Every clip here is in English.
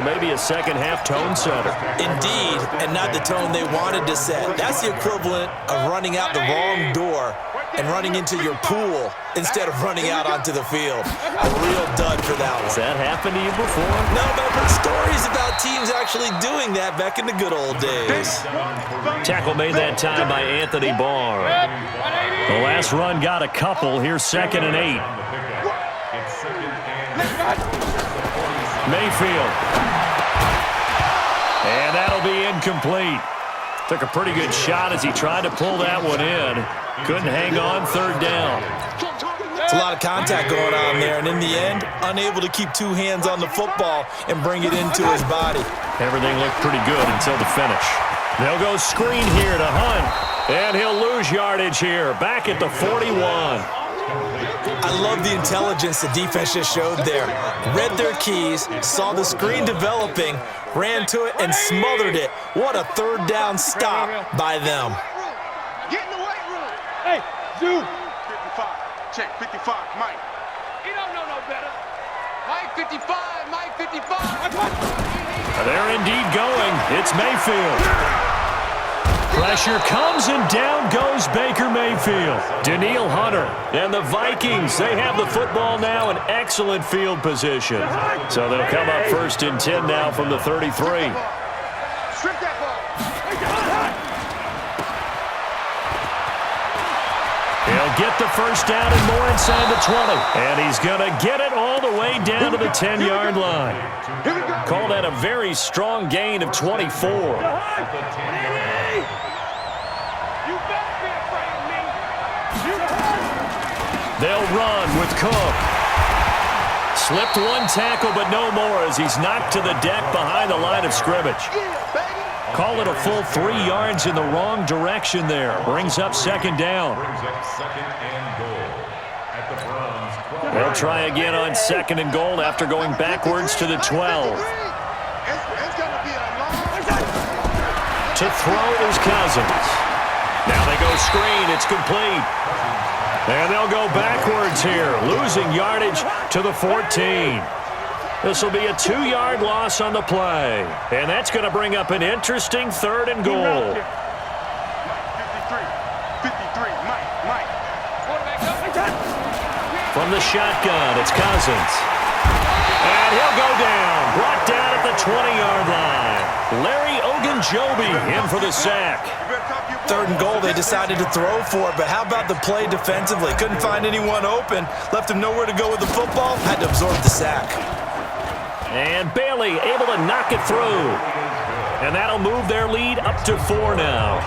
Maybe a second-half tone setter. Indeed, and not the tone they wanted to set. That's the equivalent of running out the wrong door and running into your pool instead of running out onto the field. A real dud for that one. Has that happened to you before? No, but I've heard stories about teams actually doing that back in the good old days. Tackle made that time by Anthony Barr. The last run got a couple. Here's 2nd and 8. Mayfield. And that'll be incomplete. Took a pretty good shot as he tried to pull that one in. Couldn't hang on, 3rd down. It's a lot of contact going on there, and in the end, unable to keep 2 hands on the football and bring it into his body. Everything looked pretty good until the finish. They'll go screen here to Hunt, and he'll lose yardage here, back at the 41. I love the intelligence the defense just showed there. Read their keys, saw the screen developing, ran to it, and smothered it. What a 3rd down stop by them. Get in the weight room. Hey, Zoo. 55. Check 55. Mike. He don't know no better. Mike 55. Mike 55. They're indeed going. It's Mayfield. Pressure comes, and down goes Baker Mayfield. Danielle Hunter and the Vikings, they have the football now in excellent field position. So they'll come up 1st and 10 now from the 33. Strip that ball. He'll get the 1st down and more inside the 20. And he's going to get it all the way down to the 10-yard line. Call that a very strong gain of 24. They'll run with Cook. Slipped 1 tackle, but no more as he's knocked to the deck behind the line of scrimmage. Call it a full 3 yards in the wrong direction there. Brings up 2nd down. They'll try again on 2nd and goal after going backwards to the 12. To throw is Cousins. Now they go screen. It's complete. And they'll go backwards here, losing yardage to the 14. This will be a 2-yard loss on the play. And that's going to bring up an interesting 3rd and goal. 53, Mike. From the shotgun, it's Cousins. And he'll go down, brought down at the 20-yard line. Larry Ogunjobi in for the sack. 3rd and goal, they decided to throw for it, but how about the play defensively? Couldn't find anyone open, left him nowhere to go with the football, had to absorb the sack. And Bailey able to knock it through. And that'll move their lead up to 4 now.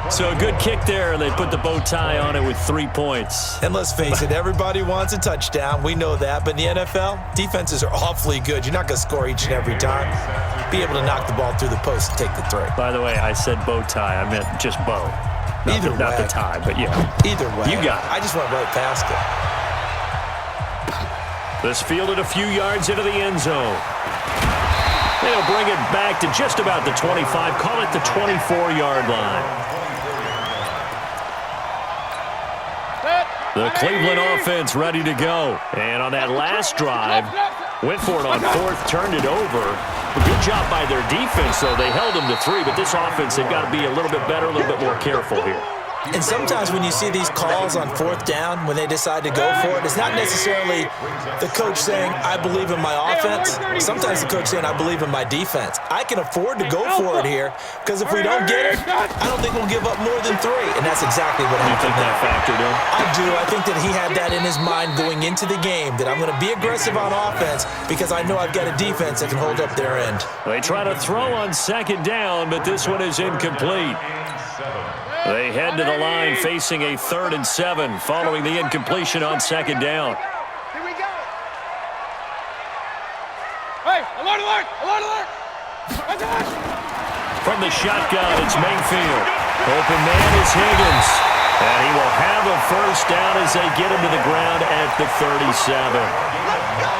So a good kick there, and they put the bow tie on it with 3 points. And let's face it, everybody wants a touchdown. We know that. But in the NFL, defenses are awfully good. You're not going to score each and every time. Be able to knock the ball through the post and take the 3. By the way, I said bow tie. I meant just bow. Not the tie, but yeah. Either way. You got it. I just went right past it. This fielded a few yards into the end zone. They'll bring it back to just about the 25. Call it the 24-yard line. The Cleveland offense ready to go. And on that last drive, went for it on 4th, turned it over. A good job by their defense, though. They held them to 3, but this offense, they've got to be a little bit better, a little bit more careful here. And sometimes when you see these calls on 4th down, when they decide to go for it, it's not necessarily the coach saying, I believe in my offense. Sometimes the coach saying, I believe in my defense. I can afford to go for it here because if we don't get it, I don't think we'll give up more than 3. And that's exactly what happened. You think that factored in? I do. I think that he had that in his mind going into the game, that I'm going to be aggressive on offense because I know I've got a defense that can hold up their end. They try to throw on 2nd down, but this one is incomplete. They head to the line facing a 3rd and 7 following the incompletion on 2nd down. Here we go. Hey, alert, alert, alert, alert. From the shotgun, it's Mayfield. Open man is Higgins. And he will have a 1st down as they get him to the ground at the 37.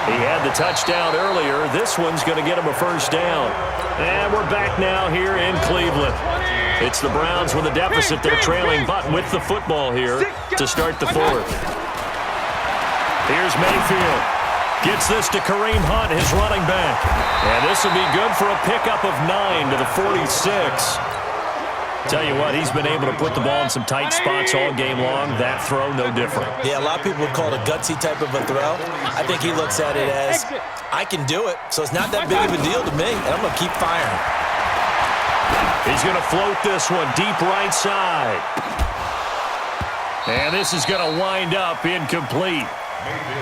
He had the touchdown earlier. This one's going to get him a 1st down. And we're back now here in Cleveland. It's the Browns with a deficit. They're trailing, but with the football here to start the 4th. Here's Mayfield. Gets this to Kareem Hunt, his running back. And this will be good for a pickup of 9 to the 46. Tell you what, he's been able to put the ball in some tight spots all game long. That throw, no different. Yeah, a lot of people would call it a gutsy type of a throw. I think he looks at it as, I can do it, so it's not that big of a deal to me, and I'm going to keep firing. He's going to float this one deep right side. And this is going to wind up incomplete.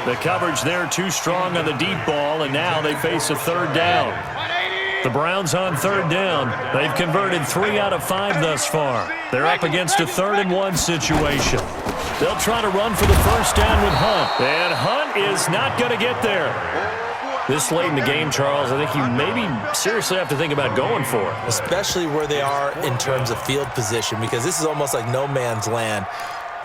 The coverage there too strong on the deep ball, and now they face a third down. The Browns on third down. They've converted 3 out of 5 thus far. They're up against a 3rd-and-1 situation. They'll try to run for the first down with Hunt. And Hunt is not going to get there. This late in the game, Charles, I think you maybe seriously have to think about going for it. Especially where they are in terms of field position, because this is almost like no man's land.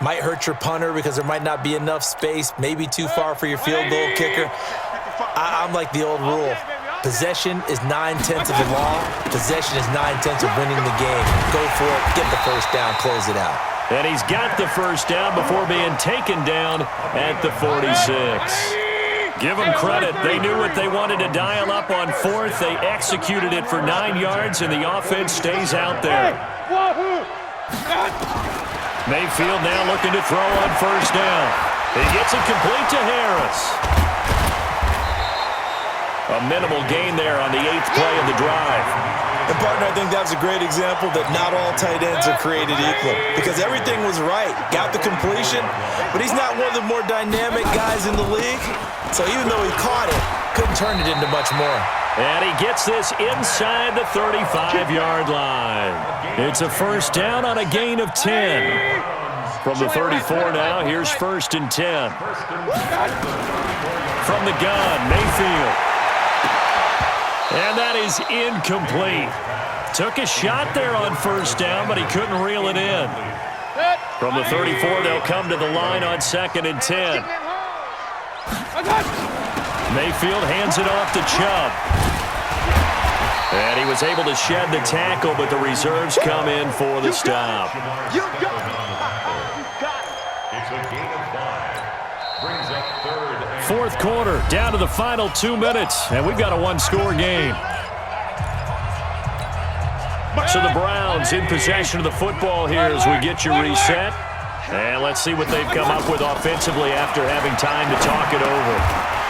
Might hurt your punter because there might not be enough space, maybe too far for your field goal kicker. I'm like the old rule. Possession is 9/10 of the law. Possession is 9/10 of winning the game. Go for it, get the first down, close it out. And he's got the first down before being taken down at the 46. Give them credit. They knew what they wanted to dial up on 4th. They executed it for 9 yards, and the offense stays out there. Mayfield now looking to throw on first down. He gets it complete to Harris. A minimal gain there on the 8th play of the drive. And, partner, I think that was a great example that not all tight ends are created equal, because everything was right. Got the completion, but he's not one of the more dynamic guys in the league. So even though he caught it, couldn't turn it into much more. And he gets this inside the 35-yard line. It's a first down on a gain of 10. From the 34 now, here's 1st and 10. From the gun, Mayfield. And that is incomplete. Took a shot there on first down, but he couldn't reel it in. From the 34, they'll come to the line on 2nd and 10. Mayfield hands it off to Chubb. And he was able to shed the tackle, but the reserves come in for the stop. You got it. It's a gain of 5. Brings up 3rd. 4th quarter, down to the final 2 minutes, and we've got a 1-score game. So the Browns in possession of the football here as we get you reset. And let's see what they've come up with offensively after having time to talk it over.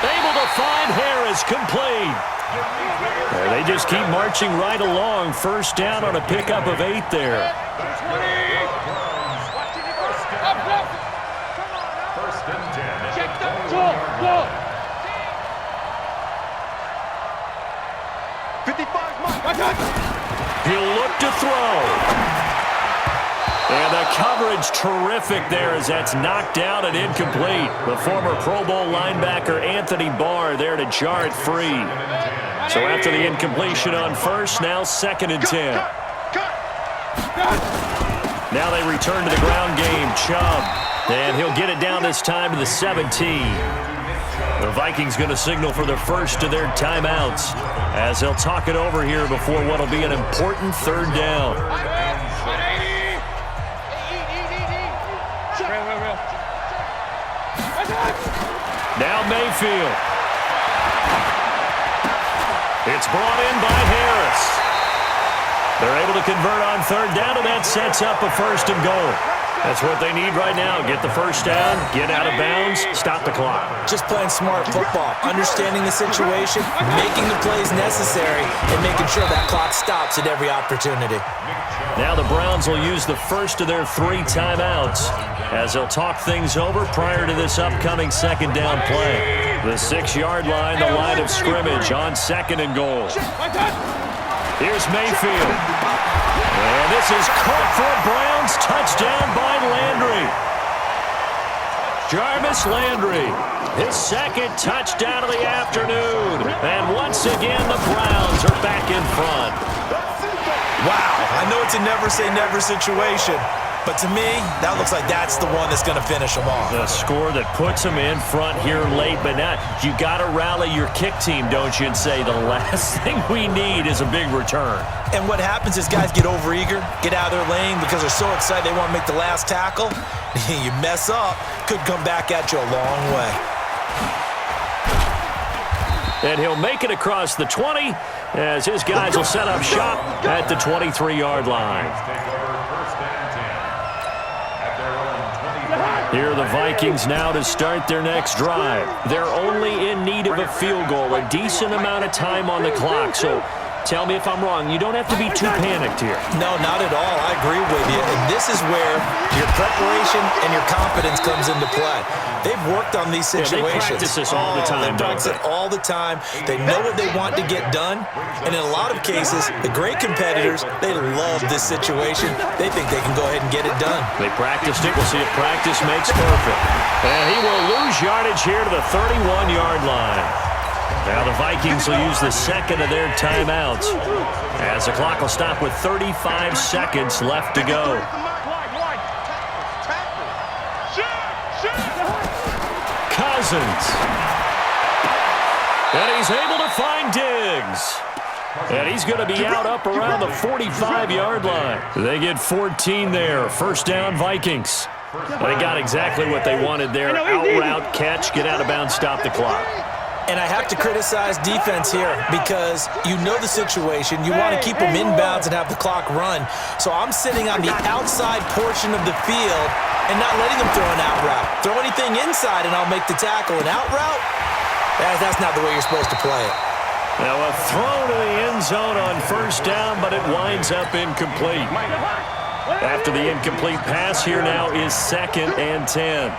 Able to find Harris, complete. They just keep marching right along. First down on a pickup of 8 there. First and 10. Check the go. 55. He'll look to throw. And the coverage terrific there as that's knocked down and incomplete. The former Pro Bowl linebacker Anthony Barr there to jar it free. So after the incompletion on first, now 2nd and 10. Now they return to the ground game. Chubb. And he'll get it down this time to the 17. The Vikings going to signal for the first of their timeouts as they'll talk it over here before what will be an important 3rd down. Now Mayfield. It's brought in by Harris. They're able to convert on 3rd down, and that sets up a 1st and goal. That's what they need right now. Get the first down, get out of bounds, stop the clock. Just playing smart football, understanding the situation, making the plays necessary, and making sure that clock stops at every opportunity. Now the Browns will use the first of their 3 timeouts as they'll talk things over prior to this upcoming 2nd down play. The 6-yard line, the line of scrimmage on 2nd and goal. Here's Mayfield. And this is caught for a Browns touchdown by Landry. Jarvis Landry, his 2nd touchdown of the afternoon. And once again, the Browns are back in front. Wow, I know it's a never-say-never situation, but to me, that looks like that's the one that's going to finish them off. The score that puts them in front here late, but not. You got to rally your kick team, don't you, and say the last thing we need is a big return. And what happens is guys get overeager, get out of their lane because they're so excited they want to make the last tackle. You mess up, could come back at you a long way. And he'll make it across the 20 as his guys will set up shop at the 23-yard line. Here are the Vikings now to start their next drive. They're only in need of a field goal, a decent amount of time on the clock. So tell me if I'm wrong. You don't have to be too panicked here. No, not at all. I agree with you. And this is where your preparation and your confidence comes into play. They've worked on these situations. They practice this all the time, They practice it all the time. They know what they want to get done. And in a lot of cases, the great competitors, they love this situation. They think they can go ahead and get it done. They practiced it. We'll see if practice makes perfect. And he will lose yardage here to the 31-yard line. Now the Vikings will use the second of their timeouts as the clock will stop with 35 seconds left to go. Cousins. And he's able to find Diggs. And he's going to be out up around the 45-yard line. They get 14 there. First down, Vikings. They got exactly what they wanted there. Out route, catch, get out of bounds, stop the clock. And I have to criticize defense here because you know the situation. You want to keep them inbounds and have the clock run. So I'm sitting on the outside portion of the field and not letting them throw an out route. Throw anything inside and I'll make the tackle. An out route, that's not the way you're supposed to play it. Now a throw to the end zone on first down, but it winds up incomplete. After the incomplete pass, here now is 2nd and 10.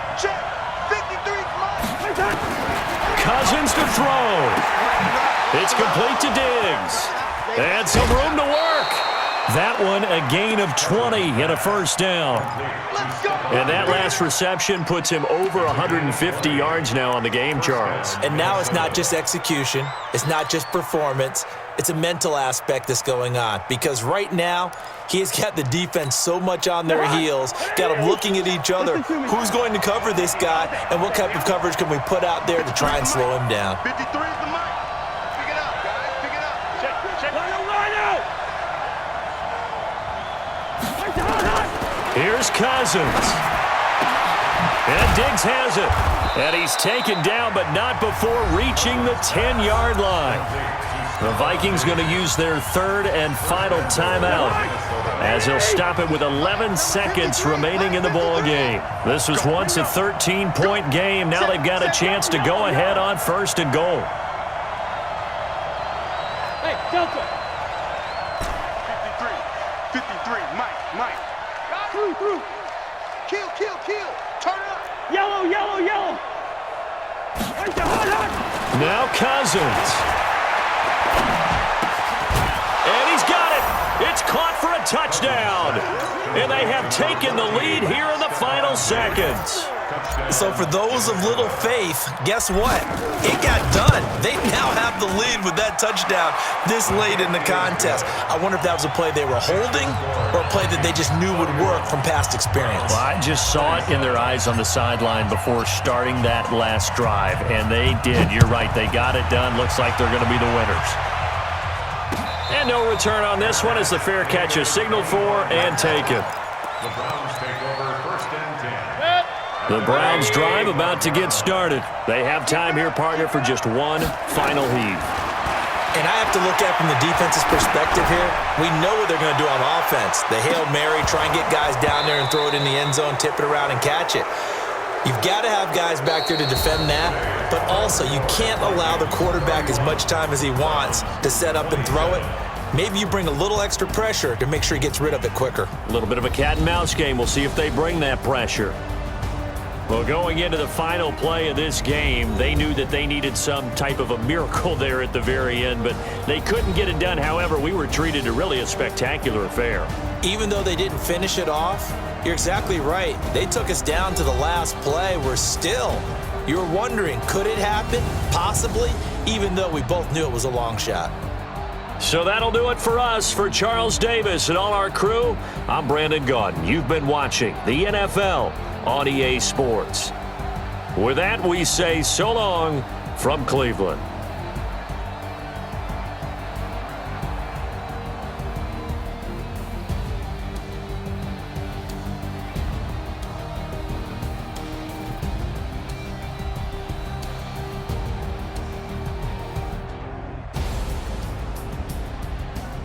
Cousins to throw. It's complete to Diggs. And some room to work. That one a gain of 20 and a first down. And that last reception puts him over 150 yards now on the game, Charles. And now it's not just execution. It's not just performance. It's a mental aspect that's going on. Because right now, he has got the defense so much on their heels, got them looking at each other. Who's going to cover this guy, and what type of coverage can we put out there to try and slow him down? 53 is the mic. Pick it up, guys. Pick it up. Check. Line out. Here's Cousins. And Diggs has it. And he's taken down, but not before reaching the 10-yard line. The Vikings going to use their third and final timeout as he'll stop it with 11 seconds remaining in the ball game. This was once a 13-point game. Now they've got a chance to go ahead on first and goal. Hey, Delta. 53. Mike. Through. Kill. Turn up. Yellow. Now Cousins. And he's got it. It's caught for a touchdown. And they have taken the lead here in the final seconds. So for those of little faith, guess what? It got done. They now have the lead with that touchdown this late in the contest. I wonder if that was a play they were holding or a play that they just knew would work from past experience. Well, I just saw it in their eyes on the sideline before starting that last drive, and they did. You're right. They got it done. Looks like they're going to be the winners. And no return on this one as the fair catch is signaled for and taken. The Browns take over 1st and 10. The Browns drive about to get started. They have time here, partner, for just one final heave. And I have to look at from the defense's perspective here. We know what they're going to do on offense. The Hail Mary, try and get guys down there and throw it in the end zone, tip it around and catch it. You've got to have guys back there to defend that, but also you can't allow the quarterback as much time as he wants to set up and throw it. Maybe you bring a little extra pressure to make sure he gets rid of it quicker. A little bit of a cat and mouse game. We'll see if they bring that pressure. Well, going into the final play of this game, they knew that they needed some type of a miracle there at the very end, but they couldn't get it done. However, we were treated to really a spectacular affair. Even though they didn't finish it off, you're exactly right. They took us down to the last play. We're still, you were wondering, could it happen? Possibly, even though we both knew it was a long shot. So that'll do it for us. For Charles Davis and all our crew, I'm Brandon Gaudin. You've been watching the NFL on EA Sports. With that, we say so long from Cleveland.